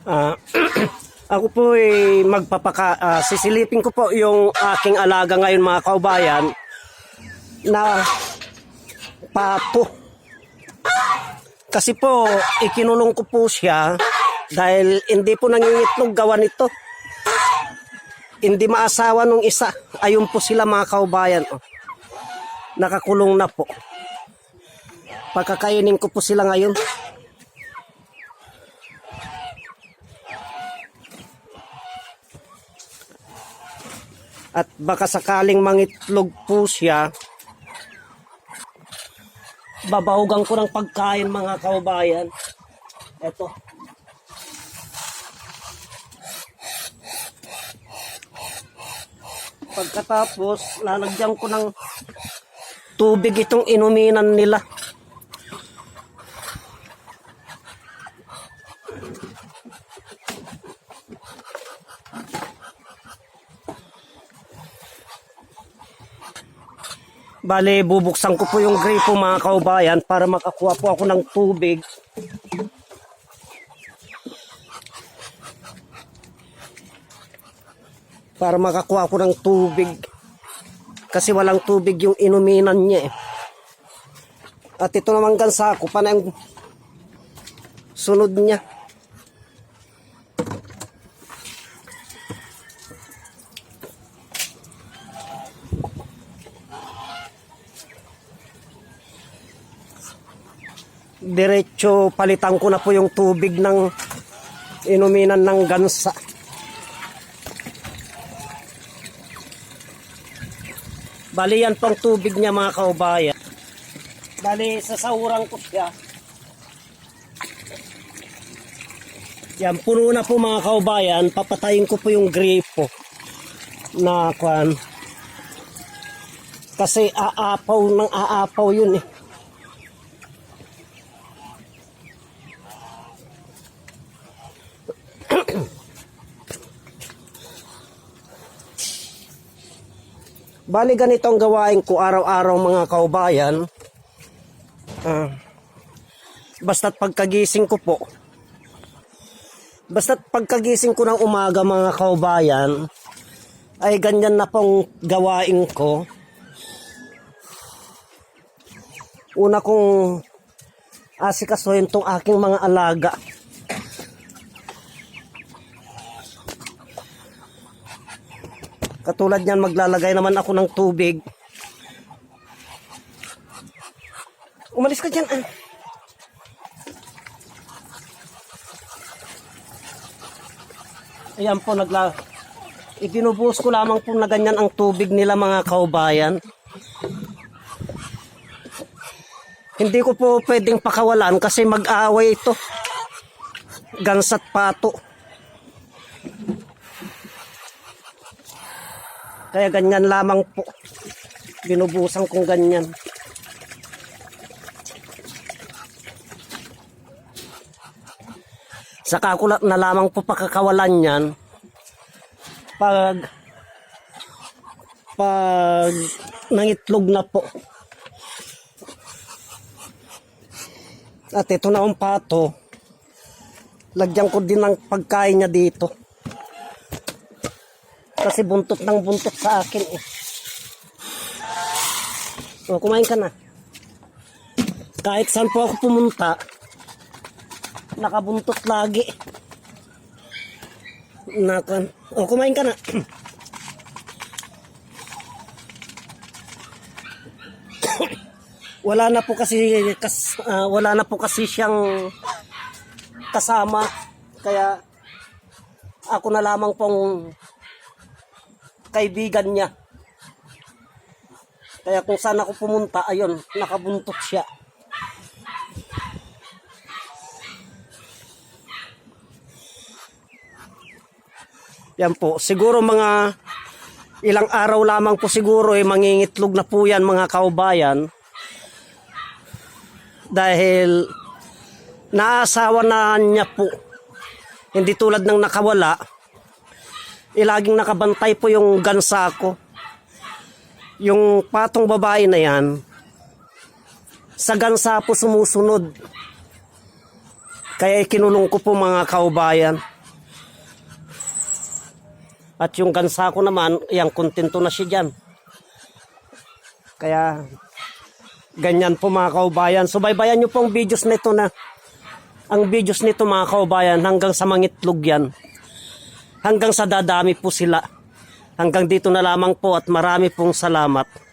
Ah, ako po ay sisilipin ko po yung aking alaga ngayon mga kaubayan na pato. Kasi po ikinulong ko po siya dahil hindi po nangingitlog gawa nito. Hindi maasawa nung isa. Ayun po sila mga kaubayan. Oh. Nakakulong na po. Pagkakainin ko po sila ngayon. At baka sakaling mangitlog po siya, babahugan ko ng pagkain mga kaubayan. Eto. Pagkatapos, lalagyan ko ng tubig itong inuminan nila. Bale, bubuksan ko po yung gripo mga kaubayan para makakuha po ako ng tubig. Para makakuha ko ng tubig. Kasi walang tubig yung inuminan niya eh. At ito naman gansa ko, paano yung sunod niya. Diretso palitan ko na po yung tubig ng inuminan ng gansa. Bali yan pang tubig niya mga kaubayan. Bali sasahuran ko siya. Yan, puno na po mga kaubayan. Papatayin ko po yung gripo na kwan. Kasi aapaw yun eh. Bali ganito ang gawain ko araw-araw mga kaubayan. Basta't pagkagising ko po. Basta't pagkagising ko ng umaga mga kaubayan, ay ganyan na pong gawain ko. Una kong asikasuhin tong aking mga alaga. Katulad niyan, maglalagay naman ako ng tubig. Umalis ka dyan. Ayan po, ibinubuhos ko lamang po na ganyan ang tubig nila mga kaubayan. Hindi ko po pwedeng pakawalan kasi mag-aaway ito. Gansa't pato. Kaya ganyan lamang po. Binubusan kong ganyan. Saka ko na lamang po pakakawalan yan. Pag nangitlog na po. At ito na ang pato. Lagyan ko din ng pagkain niya dito. Kasi buntot ng buntot sa akin eh. O, kumain ka na. Kahit saan po ako pumunta, nakabuntot lagi. O, kumain ka na. Wala na po kasi siyang kasama. Kaya ako na lamang pong kaibigan niya. Kaya kung saan ako pumunta, ayun, nakabuntot siya. Yan po, siguro mga ilang araw lamang po siguro mangingitlog na po yan mga kaubayan. Dahil naasawa na niya po. Hindi tulad ng nakawala. Laging nakabantay po yung gansa ko. Yung patong babae na yan, sa gansa po sumusunod. Kaya ikinulong ko po mga kaubayan. At yung gansa ko naman, yang kontento na siya dyan. Kaya, ganyan po mga kaubayan. Subaybayan nyo pong videos nito na, ang videos nito mga kaubayan, hanggang sa mangitlog yan. Hanggang sa dadami po sila. Hanggang dito na lamang po at marami pong salamat.